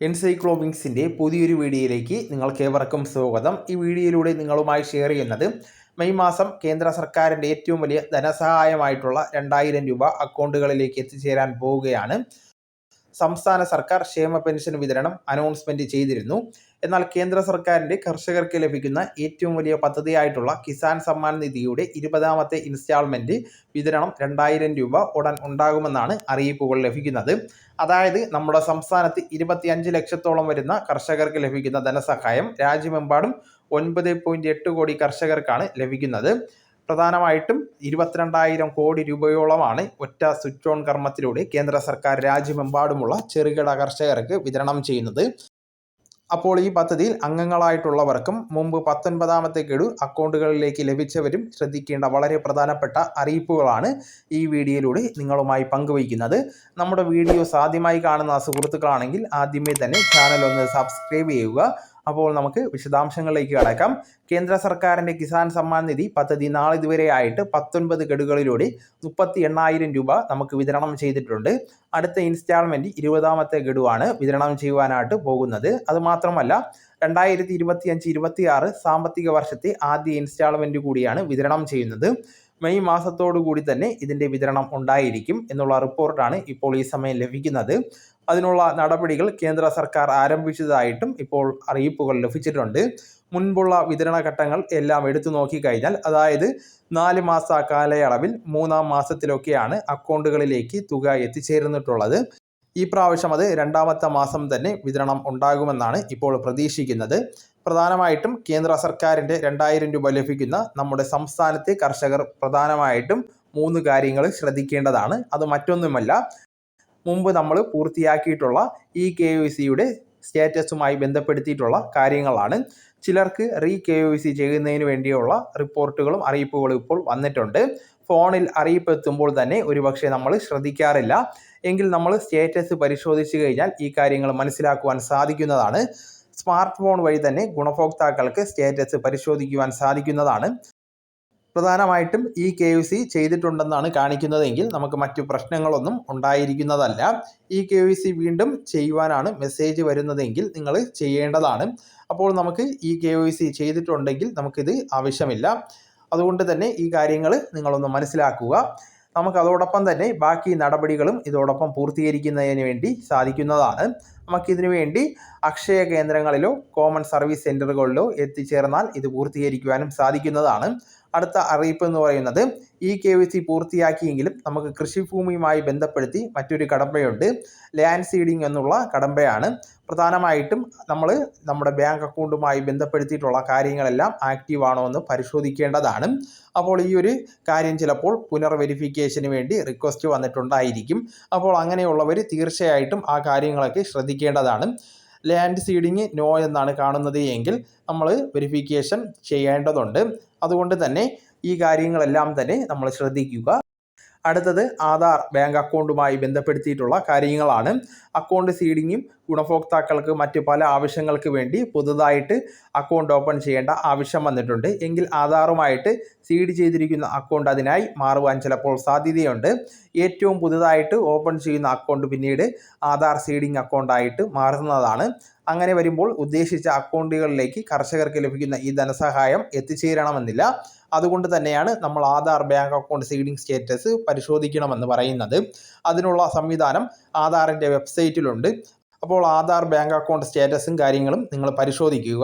എൻസൈക്ലോബിങ്സിൻ്റെ പുതിയൊരു വീഡിയോയിലേക്ക് നിങ്ങൾക്കേവർക്കും സ്വാഗതം. ഈ വീഡിയോയിലൂടെ നിങ്ങളുമായി ഷെയർ ചെയ്യുന്നത് മെയ് മാസം കേന്ദ്ര സർക്കാരിൻ്റെ ഏറ്റവും വലിയ ധനസഹായമായിട്ടുള്ള 2000 രൂപ അക്കൗണ്ടുകളിലേക്ക് എത്തിച്ചേരാൻ പോവുകയാണ്. സംസ്ഥാന സർക്കാർ ക്ഷേമ പെൻഷൻ വിതരണം അനൗൺസ്മെന്റ് ചെയ്തിരുന്നു. എന്നാൽ കേന്ദ്ര സർക്കാരിൻ്റെ കർഷകർക്ക് ലഭിക്കുന്ന ഏറ്റവും വലിയ പദ്ധതിയായിട്ടുള്ള കിസാൻ സമ്മാൻ നിധിയുടെ 20ാമത്തെ ഇൻസ്റ്റാൾമെന്റ് വിതരണം 2000 രൂപ ഉടൻ ഉണ്ടാകുമെന്നാണ് അറിയിപ്പുകൾ ലഭിക്കുന്നത്. അതായത് നമ്മുടെ സംസ്ഥാനത്ത് 25 ലക്ഷത്തോളം വരുന്ന കർഷകർക്ക് ലഭിക്കുന്ന ധനസഹായം രാജ്യമെമ്പാടും 9.8 കോടി കർഷകർക്കാണ് ലഭിക്കുന്നത്. പ്രധാനമായിട്ടും 22,000 കോടി രൂപയോളമാണ് ഒറ്റ സ്വിച്ച് ഓൺ കർമ്മത്തിലൂടെ കേന്ദ്ര സർക്കാർ രാജ്യമെമ്പാടുമുള്ള ചെറുകിട കർഷകർക്ക് വിതരണം ചെയ്യുന്നത്. അപ്പോൾ ഈ പദ്ധതിയിൽ അംഗങ്ങളായിട്ടുള്ളവർക്കും മുമ്പ് 19ാമത്തെ ഗഡു അക്കൗണ്ടുകളിലേക്ക് ലഭിച്ചവരും ശ്രദ്ധിക്കേണ്ട വളരെ പ്രധാനപ്പെട്ട അറിയിപ്പുകളാണ് ഈ വീഡിയോയിലൂടെ നിങ്ങളുമായി പങ്കുവയ്ക്കുന്നത്. നമ്മുടെ വീഡിയോസ് ആദ്യമായി കാണുന്ന സുഹൃത്തുക്കളാണെങ്കിൽ ആദ്യമേ തന്നെ ചാനൽ ഒന്ന് സബ്സ്ക്രൈബ് ചെയ്യുക. അപ്പോൾ നമുക്ക് വിശദാംശങ്ങളിലേക്ക് കടക്കാം. കേന്ദ്ര സർക്കാരിൻ്റെ കിസാൻ സമ്മാൻ നിധി പദ്ധതി നാളിതുവരെയായിട്ട് 19 ഗഡുകളിലൂടെ 38,000 രൂപ നമുക്ക് വിതരണം ചെയ്തിട്ടുണ്ട്. അടുത്ത ഇൻസ്റ്റാൾമെൻറ്റ് 20ാമത്തെ ഗഡുവാണ് വിതരണം ചെയ്യുവാനായിട്ട് പോകുന്നത്. അതുമാത്രമല്ല 2025-26 സാമ്പത്തിക വർഷത്തെ ആദ്യ ഇൻസ്റ്റാൾമെൻറ്റ് കൂടിയാണ് വിതരണം ചെയ്യുന്നത്. മെയ് മാസത്തോടു കൂടി തന്നെ ഇതിൻ്റെ വിതരണം ഉണ്ടായിരിക്കും എന്നുള്ള റിപ്പോർട്ടാണ് ഇപ്പോൾ ഈ സമയം ലഭിക്കുന്നത്. അതിനുള്ള നടപടികൾ കേന്ദ്ര സർക്കാർ ആരംഭിച്ചതായിട്ടും ഇപ്പോൾ അറിയിപ്പുകൾ ലഭിച്ചിട്ടുണ്ട്. മുൻപുള്ള വിതരണ ഘട്ടങ്ങൾ എല്ലാം എടുത്തു നോക്കിക്കഴിഞ്ഞാൽ, അതായത് 4 മാസ കാലയളവിൽ 3ാം മാസത്തിലൊക്കെയാണ് അക്കൗണ്ടുകളിലേക്ക് തുക എത്തിച്ചേർന്നിട്ടുള്ളത്. ഈ പ്രാവശ്യം അത് 2ാമത്തെ മാസം തന്നെ വിതരണം ഉണ്ടാകുമെന്നാണ് ഇപ്പോൾ പ്രതീക്ഷിക്കുന്നത്. പ്രധാനമായിട്ടും കേന്ദ്ര സർക്കാരിൻ്റെ 2000 രൂപ ലഭിക്കുന്ന നമ്മുടെ സംസ്ഥാനത്തെ കർഷകർ പ്രധാനമായിട്ടും 3 കാര്യങ്ങൾ ശ്രദ്ധിക്കേണ്ടതാണ്. അത് മറ്റൊന്നുമല്ല, മുമ്പ് നമ്മൾ പൂർത്തിയാക്കിയിട്ടുള്ള KYCയുടെ സ്റ്റാറ്റസുമായി ബന്ധപ്പെടുത്തിയിട്ടുള്ള കാര്യങ്ങളാണ്. ചിലർക്ക് KYC ചെയ്യുന്നതിന് വേണ്ടിയുള്ള റിപ്പോർട്ടുകളും അറിയിപ്പുകളും ഇപ്പോൾ വന്നിട്ടുണ്ട്. ഫോണിൽ അറിയിപ്പ് എത്തുമ്പോൾ തന്നെ ഒരുപക്ഷെ നമ്മൾ ശ്രദ്ധിക്കാറില്ല. എങ്കിൽ നമ്മൾ സ്റ്റാറ്റസ് പരിശോധിച്ച് കഴിഞ്ഞാൽ ഈ കാര്യങ്ങൾ മനസ്സിലാക്കുവാൻ സാധിക്കുന്നതാണ്. സ്മാർട്ട് ഫോൺ വഴി തന്നെ ഗുണഭോക്താക്കൾക്ക് സ്റ്റാറ്റസ് പരിശോധിക്കുവാൻ സാധിക്കുന്നതാണ്. പ്രധാനമായിട്ടും KYC ചെയ്തിട്ടുണ്ടെന്നാണ് കാണിക്കുന്നതെങ്കിൽ നമുക്ക് മറ്റു പ്രശ്നങ്ങളൊന്നും ഉണ്ടായിരിക്കുന്നതല്ല. KYC വീണ്ടും ചെയ്യുവാനാണ് മെസ്സേജ് വരുന്നതെങ്കിൽ നിങ്ങൾ ചെയ്യേണ്ടതാണ്. അപ്പോൾ നമുക്ക് KYC ചെയ്തിട്ടുണ്ടെങ്കിൽ നമുക്കിത് ആവശ്യമില്ല. അതുകൊണ്ട് തന്നെ ഈ കാര്യങ്ങൾ നിങ്ങളൊന്ന് മനസ്സിലാക്കുക. നമുക്ക് അതോടൊപ്പം തന്നെ ബാക്കി നടപടികളും ഇതോടൊപ്പം പൂർത്തീകരിക്കുന്നതിന് വേണ്ടി സാധിക്കുന്നതാണ്. നമുക്കിതിനു വേണ്ടി അക്ഷയ കേന്ദ്രങ്ങളിലോ കോമൺ സർവീസ് സെൻ്ററുകളിലോ എത്തിച്ചേർന്നാൽ ഇത് പൂർത്തീകരിക്കുവാനും സാധിക്കുന്നതാണ്. അടുത്ത അറിയിപ്പ് എന്ന് പറയുന്നത് KYC പൂർത്തിയാക്കിയെങ്കിലും നമുക്ക് കൃഷിഭൂമിയുമായി ബന്ധപ്പെടുത്തി മറ്റൊരു കടമ്പയുണ്ട്. ലാൻഡ് സീഡിംഗ് എന്നുള്ള കടമ്പയാണ്. പ്രധാനമായിട്ടും നമ്മൾ നമ്മുടെ ബാങ്ക് അക്കൗണ്ടുമായി ബന്ധപ്പെടുത്തിയിട്ടുള്ള കാര്യങ്ങളെല്ലാം ആക്റ്റീവ് ആണോ എന്ന് പരിശോധിക്കേണ്ടതാണ്. അപ്പോൾ ഈ ഒരു കാര്യം ചിലപ്പോൾ പുനർവെരിഫിക്കേഷന് വേണ്ടി റിക്വസ്റ്റ് വന്നിട്ടുണ്ടായിരിക്കും. അപ്പോൾ അങ്ങനെയുള്ളവർ തീർച്ചയായിട്ടും ആ കാര്യങ്ങളൊക്കെ ശ്രദ്ധിക്കേണ്ടതാണ്. ലാൻഡ് സീഡിങ് നോ എന്നാണ് കാണുന്നത് എങ്കിൽ നമ്മൾ വെരിഫിക്കേഷൻ ചെയ്യേണ്ടതുണ്ട്. അതുകൊണ്ട് തന്നെ ഈ കാര്യങ്ങളെല്ലാം തന്നെ നമ്മൾ ശ്രദ്ധിക്കുക. അടുത്തത് ആധാർ ബാങ്ക് അക്കൗണ്ടുമായി ബന്ധപ്പെടുത്തിയിട്ടുള്ള കാര്യങ്ങളാണ്. അക്കൗണ്ട് സീഡിങ്ങും ഗുണഭോക്താക്കൾക്ക് മറ്റ് പല ആവശ്യങ്ങൾക്ക് വേണ്ടി പുതുതായിട്ട് അക്കൗണ്ട് ഓപ്പൺ ചെയ്യേണ്ട ആവശ്യം വന്നിട്ടുണ്ട്. എങ്കിൽ ആധാറുമായിട്ട് സീഡ് ചെയ്തിരിക്കുന്ന അക്കൗണ്ട് അതിനായി മാറുവാൻ ചിലപ്പോൾ സാധ്യതയുണ്ട്. ഏറ്റവും പുതുതായിട്ട് ഓപ്പൺ ചെയ്യുന്ന അക്കൗണ്ട് പിന്നീട് ആധാർ സീഡിംഗ് അക്കൗണ്ടായിട്ട് മാറുന്നതാണ്. അങ്ങനെ വരുമ്പോൾ ഉദ്ദേശിച്ച അക്കൗണ്ടുകളിലേക്ക് കർഷകർക്ക് ലഭിക്കുന്ന ഈ ധനസഹായം എത്തിച്ചേരണമെന്നില്ല. അതുകൊണ്ട് തന്നെയാണ് നമ്മൾ Aadhaar bank account seeding status പരിശോധിക്കണമെന്ന് പറയുന്നത്. അതിനുള്ള സംവിധാനം ആധാറിൻ്റെ വെബ്സൈറ്റിലുണ്ട്. അപ്പോൾ ആധാർ ബാങ്ക് അക്കൗണ്ട് സ്റ്റാറ്റസും കാര്യങ്ങളും നിങ്ങൾ പരിശോധിക്കുക.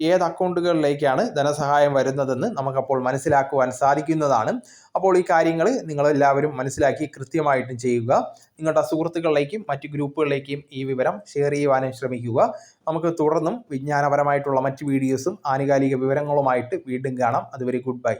ഏത് അക്കൗണ്ടുകളിലേക്കാണ് ധനസഹായം വരുന്നതെന്ന് നമുക്കപ്പോൾ മനസ്സിലാക്കുവാൻ സാധിക്കുന്നതാണ്. അപ്പോൾ ഈ കാര്യങ്ങൾ നിങ്ങളെല്ലാവരും മനസ്സിലാക്കി കൃത്യമായിട്ടും ചെയ്യുക. നിങ്ങളുടെ സുഹൃത്തുക്കളിലേക്കും മറ്റ് ഗ്രൂപ്പുകളിലേക്കും ഈ വിവരം ഷെയർ ചെയ്യുവാനും ശ്രമിക്കുക. നമുക്ക് തുടർന്നും വിജ്ഞാനപരമായിട്ടുള്ള മറ്റ് വീഡിയോസും ആനുകാലിക വിവരങ്ങളുമായിട്ട് വീണ്ടും കാണാം. അതുവരെ ഗുഡ് ബൈ.